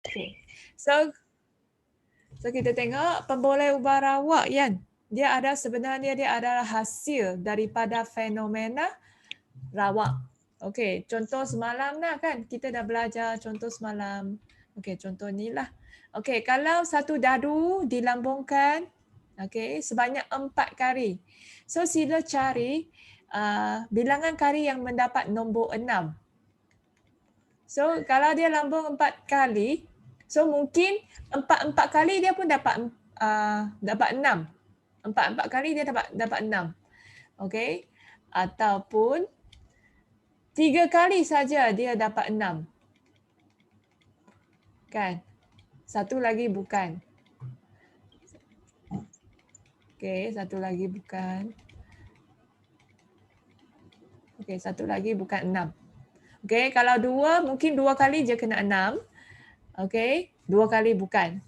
Okay. So kita tengok pemboleh ubah rawak kan. Sebenarnya dia adalah hasil daripada fenomena rawak. Okey, contoh semalam lah kan. Kita dah belajar contoh semalam. Okey, contoh ni lah. Okey, kalau satu dadu dilambungkan sebanyak 4 kali. So sila cari bilangan kali yang mendapat nombor 6. So kalau dia lambung 4 kali, so mungkin 4 kali dia pun dapat 6. 4 kali dia dapat 6. Okey. Ataupun 3 kali saja dia dapat 6. Kan? Satu lagi bukan. Okey, satu lagi bukan. Okey, satu lagi bukan 6. Okey, kalau 2 mungkin 2 kali je kena 6. Okey, 2 kali bukan.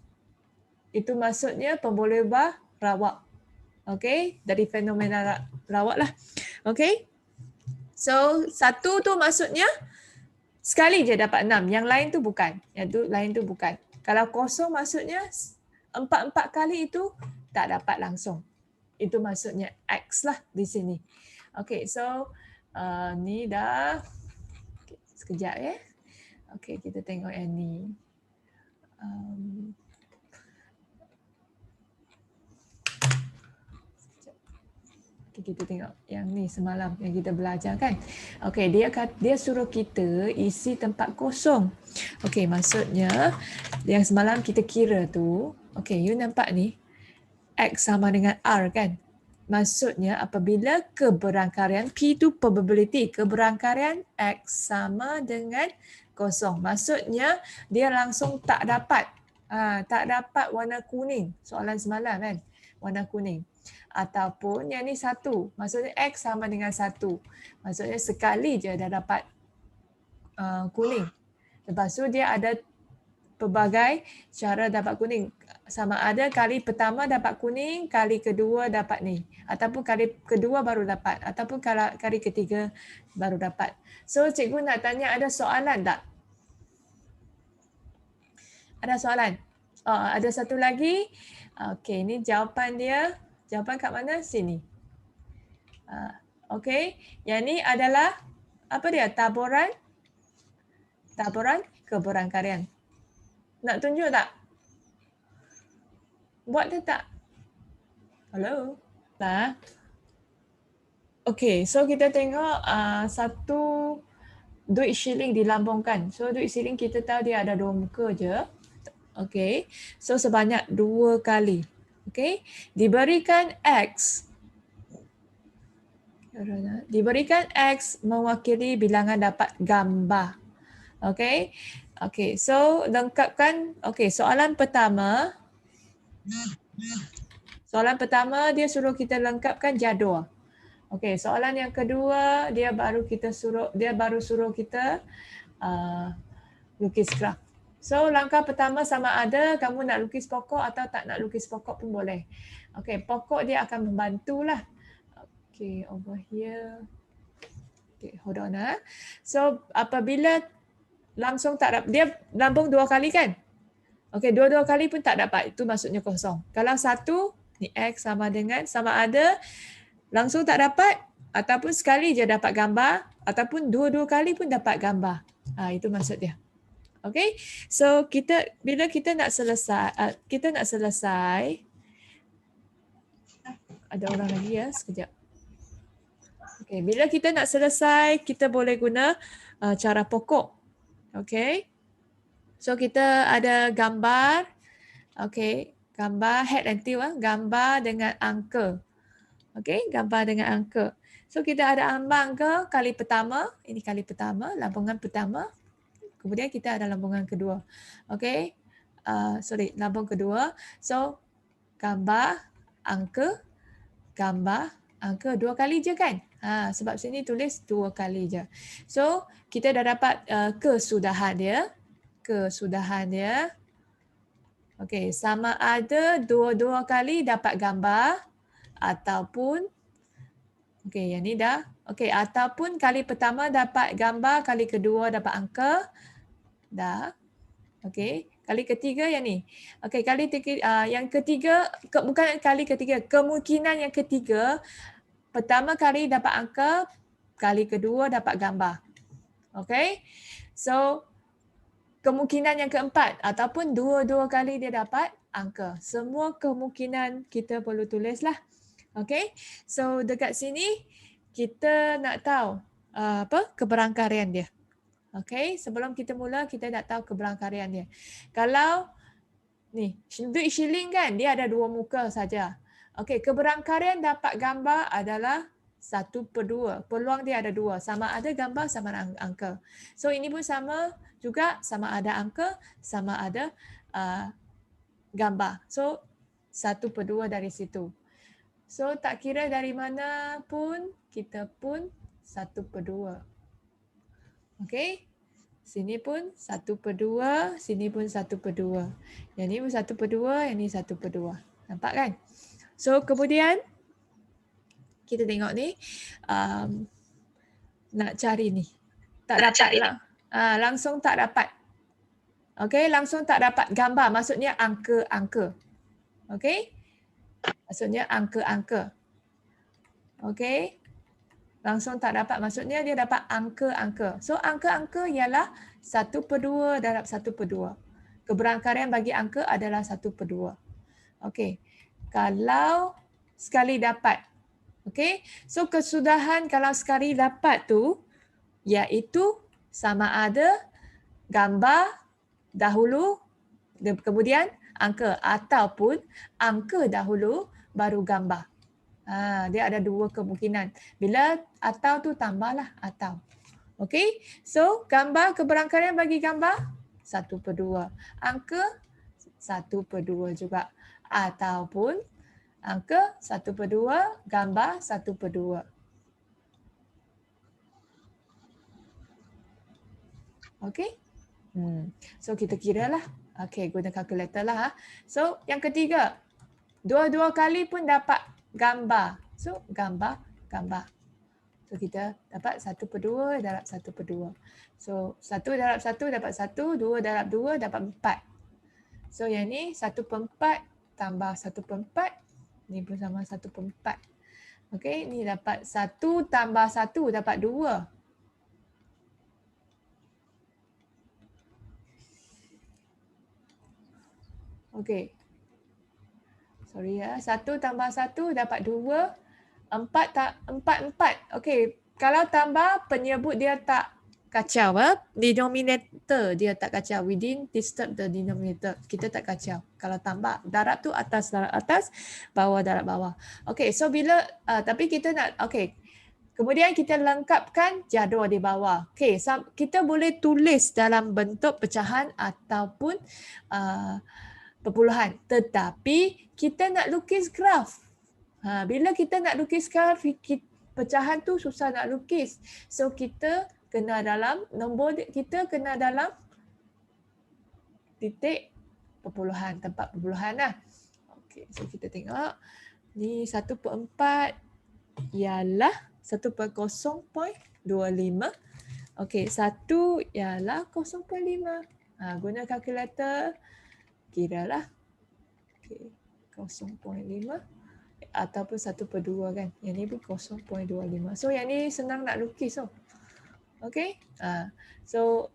Itu maksudnya pemboleh ubah rawak. Okey, dari fenomena rawak lah. Okey. So, satu tu maksudnya sekali je dapat 6. Yang lain tu bukan. Yang lain tu bukan. Kalau kosong maksudnya 4 kali itu tak dapat langsung. Itu maksudnya X lah di sini. Okey, so ni dah. Okay, sekejap ya. Okey, kita tengok yang ni. Kita tengok yang ni semalam yang kita belajar kan. Okey, dia suruh kita isi tempat kosong. Okey, maksudnya yang semalam kita kira tu, okey, you nampak ni X sama dengan R kan? Maksudnya apabila keberangkarian P tu probability, keberangkarian X sama dengan kosong. Maksudnya dia langsung tak dapat warna kuning. Soalan semalam kan? Warna kuning. Ataupun yang ni 1. Maksudnya X sama dengan 1. Maksudnya sekali je dah dapat kuning. Lepas tu dia ada pelbagai cara dapat kuning. Sama ada kali pertama dapat kuning, kali kedua dapat ni. Ataupun kali kedua baru dapat. Ataupun kali ketiga baru dapat. So cikgu nak tanya ada soalan tak? Ada soalan? Ada satu lagi. Okey, ni jawapan dia. Jawapan kat mana? Sini. Okey, yang ni adalah apa dia? Taburan keberangkarian. Nak tunjuk tak? Buat dia tak? Hello? Lah. Okey, so kita tengok satu duit shilling dilambungkan. So duit shilling kita tahu dia ada 2 muka je. Okey, so sebanyak 2 kali. Okey, diberikan X. Diberikan X mewakili bilangan dapat gambar. Okey. Okey, so lengkapkan. Okey, soalan pertama. Soalan pertama dia suruh kita lengkapkan jadual. Okey, soalan yang kedua dia baru suruh kita lukis graf. So langkah pertama sama ada kamu nak lukis pokok atau tak nak lukis pokok pun boleh. Okey, pokok dia akan membantulah. Okey, over here. Okey, hold on . So apabila langsung tak dapat, dia lambung 2 kali kan? Okey, 2 kali pun tak dapat, itu maksudnya kosong. Kalau 1, ni X sama ada langsung tak dapat ataupun sekali je dapat gambar ataupun 2 kali pun dapat gambar. Itu maksud dia. Okey. So bila kita nak selesai ada orang lagi ya, sekejap. Okey, bila kita nak selesai kita boleh guna cara pokok. Okey. So kita ada gambar. Okey, gambar head and tail, gambar dengan angka. Okey, gambar dengan angka. So kita ada angka kali pertama, ini kali pertama, lambungan pertama. Kemudian kita ada lambungan kedua. Okey. Lambung kedua. So gambar angka 2 kali je kan? Sebab sini tulis 2 kali je. So kita dah dapat kesudahan dia. Okey, sama ada 2 kali dapat gambar ataupun okey, yang ni dah. Okey, ataupun kali pertama dapat gambar, kali kedua dapat angka. Dah. Okey, Kali ketiga yang ni. Okey, yang ketiga, bukan kali ketiga, kemungkinan yang ketiga, pertama kali dapat angka, kali kedua dapat gambar. Okey. So kemungkinan yang keempat ataupun dua-dua kali dia dapat angka. Semua kemungkinan kita perlu tulislah. Okey. So dekat sini kita nak tahu keberangkarian dia. Okey, sebelum kita mula kita nak tahu keberangkarian dia. Kalau ni duit shilling kan, dia ada dua muka saja. Okey, keberangkarian dapat gambar adalah 1/2. Peluang dia ada 2. Sama ada gambar, sama ada angka. So ini pun sama juga, sama ada angka, sama ada gambar. So 1/2 dari situ. So tak kira dari mana pun, kita pun 1/2. Okey. Sini pun 1/2, sini pun 1/2. Yang ni pun 1/2, yang ni 1/2. Nampak kan? So kemudian kita tengok ni nak cari ni. Tak dapat lah. Langsung tak dapat. Okey, langsung tak dapat gambar. Maksudnya angka-angka. Okey? Maksudnya angka-angka. Okey? Langsung tak dapat. Maksudnya dia dapat angka-angka. So angka-angka ialah 1/2 darab 1/2. Keberangkarian bagi angka adalah 1/2. Okey. Kalau sekali dapat. Okey. So kesudahan kalau sekali dapat tu iaitu sama ada gambar dahulu kemudian angka ataupun angka dahulu baru gambar. Dia ada dua kemungkinan. Bila atau tu tambahlah atau. Okey. So gambar keberangkarian bagi gambar 1/2. Angka 1/2 juga. Ataupun angka 1/2, gambar 1/2. Okey. So kita kira lah. Okey, guna kalkulator lah. So yang ketiga, dua-dua kali pun dapat gambar. So gambar. So kita dapat 1/2 darab 1/2. So 1 darab 1 dapat 1, 2 darab 2 dapat 4. So yang ni 1/4 tambah 1/4. Ni pun sama 1/4. Okey, ni dapat 1 tambah 1 dapat 2. Okey. Sorry ya. 1 tambah 1 dapat 2. 4. Okey. Kalau tambah penyebut dia tak kacau. Denominator dia tak kacau. We didn't disturb the denominator. Kita tak kacau. Kalau tambah. Darab tu atas darab atas. Bawah darab bawah. Okey. So bila. Tapi kita nak. Okey. Kemudian kita lengkapkan jadual di bawah. Okey. Kita boleh tulis dalam bentuk pecahan ataupun perpuluhan. Tetapi kita nak lukis graf. Bila kita nak lukis graf, pecahan tu susah nak lukis. So kita kena dalam, nombor kita kena dalam titik perpuluhan, tempat perpuluhan lah. Okay, so kita tengok. Ni 1/4 ialah 1/0.25. Okay, 1 ialah 0.5. Guna kalkulator. Kira lah. Okay. 0.5 ataupun 1/2 kan. Yang ni pun 0.25. So yang ni senang nak lukis. Okay. So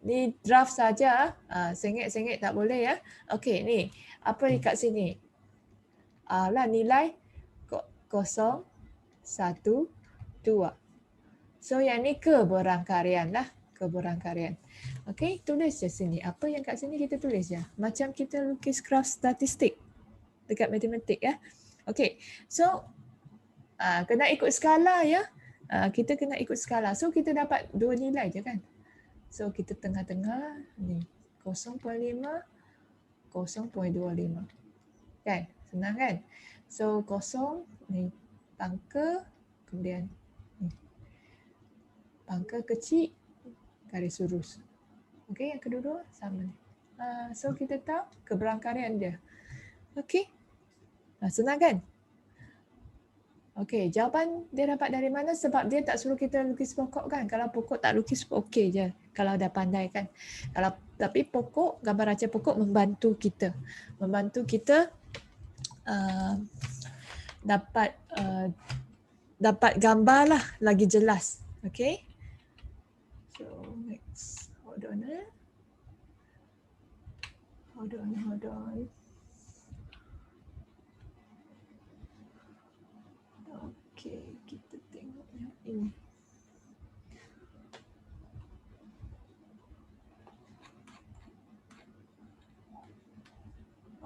ni draft saja. Sengit-sengit tak boleh ya. Okay ni. Apa dekat sini? Lah nilai 0, 1, 2. So yang ni keberangkarian lah. Keberangkarian. Okey, tulis je sini. Apa yang kat sini kita tulis je. Macam kita lukis graf statistik dekat matematik ya. Okey, so kena ikut skala ya. Kita kena ikut skala. So kita dapat dua nilai je kan. So kita tengah-tengah ni 0.5, 0.25. Kan? Senang kan? So 0 ni pangka, kemudian ni. Pangka kecil, garis lurus. Okey, yang kedua sama ni. So kita tahu keberangkarian dia. Okey. Senang kan? Okey, jawapan dia dapat dari mana? Sebab dia tak suruh kita lukis pokok kan. Kalau pokok tak lukis okey je. Kalau dah pandai kan. Kalau Tapi pokok, gambar raja pokok membantu kita dapat gambar lah lagi jelas. Okay. So next, hold on. Okay, kita tengok yang ini.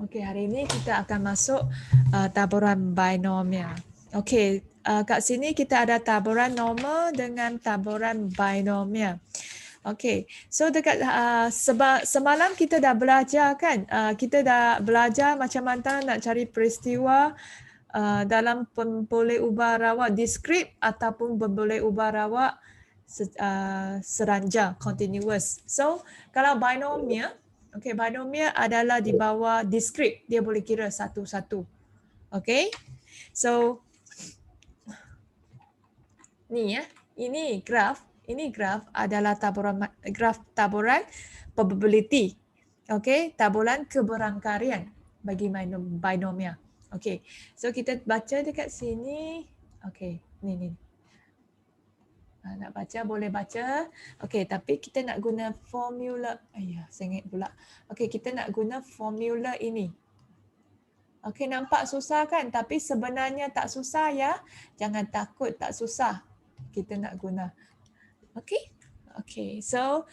Okay, hari ini kita akan masuk taburan binomial. Okay, kat sini kita ada taburan normal dengan taburan binomial. Okay, so dekat semalam kita dah belajar kan? Kita dah belajar macam mana nak cari peristiwa dalam pemboleh ubah rawak diskrip ataupun pemboleh ubah rawak seranjang, continuous. So, kalau binomial, okay, binomial adalah di bawah diskrip, dia boleh kira satu-satu. Okay, so ni ya, ini graf adalah graf taburan probability. Okay, taburan keberangkarian bagi binomial. Okay, so kita baca dekat sini. Okay, ni. Nak baca boleh baca. Okay, tapi kita nak guna formula. Ayah, sengit pula. Okay, kita nak guna formula ini. Okay, nampak susah kan? Tapi sebenarnya tak susah ya. Jangan takut tak susah. Kita nak guna. Okay. Okay, so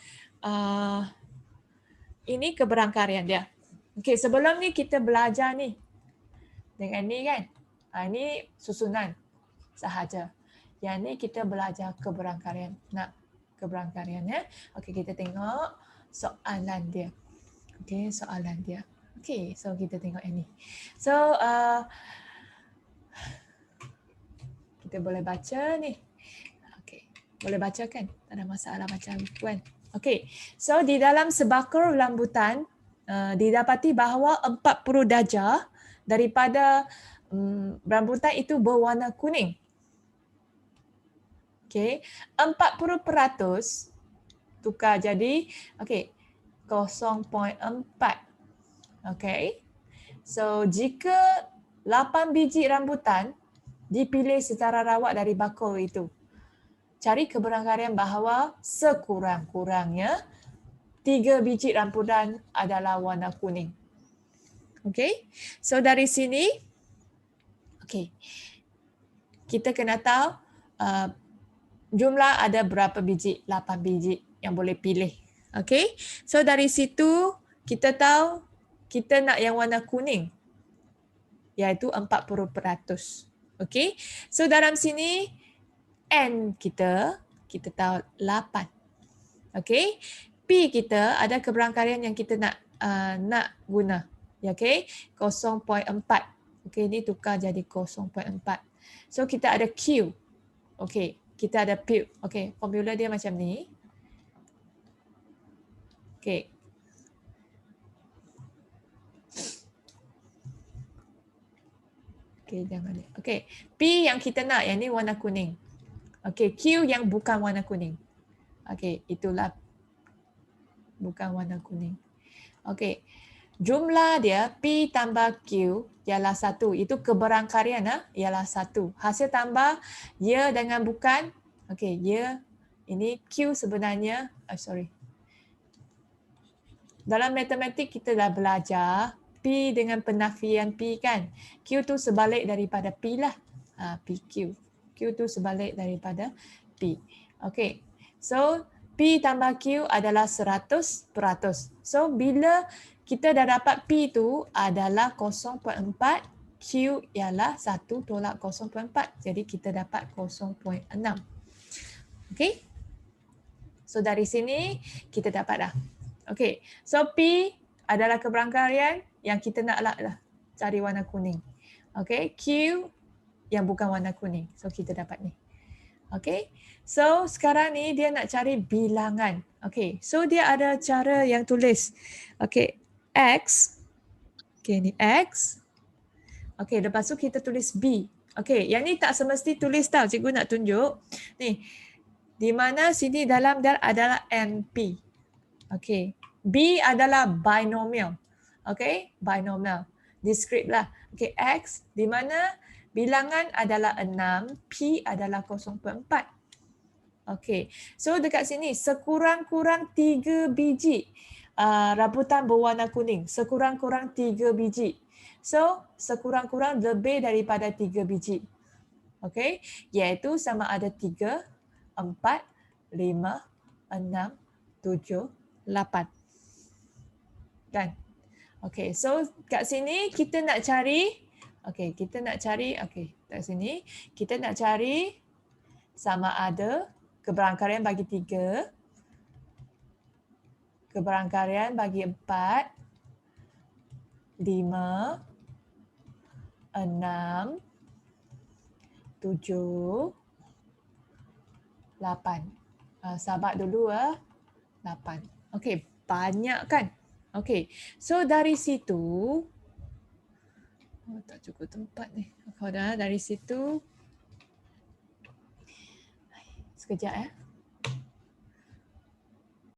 ini keberangkarian dia. Okay, sebelum ni kita belajar ni. Dengan ni kan. Ini susunan sahaja. Yang ni kita belajar keberangkarian. Nak keberangkarian ya. Okey, kita tengok soalan dia. Okey, soalan dia. Okey, so kita tengok yang ni. So kita boleh baca ni. Okey, boleh baca kan? Tak ada masalah macam kan. Okey, so di dalam sebakul rambutan didapati bahawa 40 darjah daripada rambutan itu berwarna kuning. Okay, 40% tukar jadi 0.4. Okay, so jika 8 biji rambutan dipilih secara rawak dari bakul itu, cari keberangkarian bahawa sekurang-kurangnya 3 biji rambutan adalah warna kuning. Okay, so dari sini, kita kena tahu jumlah ada berapa biji? 8 biji yang boleh pilih. Okay. So dari situ kita tahu kita nak yang warna kuning. Iaitu 40%. Okay. So dalam sini N kita tahu 8. Okay. P kita ada keberangkarian yang kita nak guna. Okay. 0.4. Okay. Ini tukar jadi 0.4. So kita ada Q. Okay. Kita ada P. Okay, formula dia macam ni. Okay. Okay, jangan ni. Okay, P yang kita nak, yang ni warna kuning. Okay, Q yang bukan warna kuning. Okay, itulah bukan warna kuning. Okay, jumlah dia P tambah Q ialah 1. Itu keberangkarian ialah 1. Hasil tambah ya dengan bukan. Okey, ya. Ini Q sebenarnya, dalam matematik kita dah belajar P dengan penafian P kan. Q tu sebalik daripada P lah. PQ. Q tu sebalik daripada P. Okey. So P tambah Q adalah 100%. So bila kita dah dapat P tu adalah 0.4, Q ialah 1 tolak 0.4. Jadi kita dapat 0.6. Okey. So dari sini kita dapat dah. Okey. So P adalah keberangkarian yang kita nak lah cari warna kuning. Okey. Q yang bukan warna kuning. So kita dapat ni. Okey. So sekarang ni dia nak cari bilangan. Okey. So dia ada cara yang tulis. Okey. X. Okey, ni X. Okey, lepas tu kita tulis B. Okey, yang ni tak semesti tulis tau. Cikgu nak tunjuk. Ni. Di mana sini dalam dia adalah NP. Okey. B adalah binomial. Okay, binomial. Discrete lah. Okay, X di mana bilangan adalah 6, P adalah 0.4. Okay, so dekat sini sekurang-kurang 3 biji rambutan berwarna kuning. Sekurang-kurang 3 biji. So, sekurang-kurang lebih daripada 3 biji. Okay, iaitu sama ada 3, 4, 5, 6, 7, 8. Kan? Okay, so kat sini kita nak cari, okay, kat sini kita nak cari sama ada keberangkalian bagi 3, keberangkalian bagi 4, 5, 6, 7, 8. Sabar dulu 8. Okey, banyak kan? Okey. So dari situ tak cukup tempat ni. Kalau dah dari situ sekejap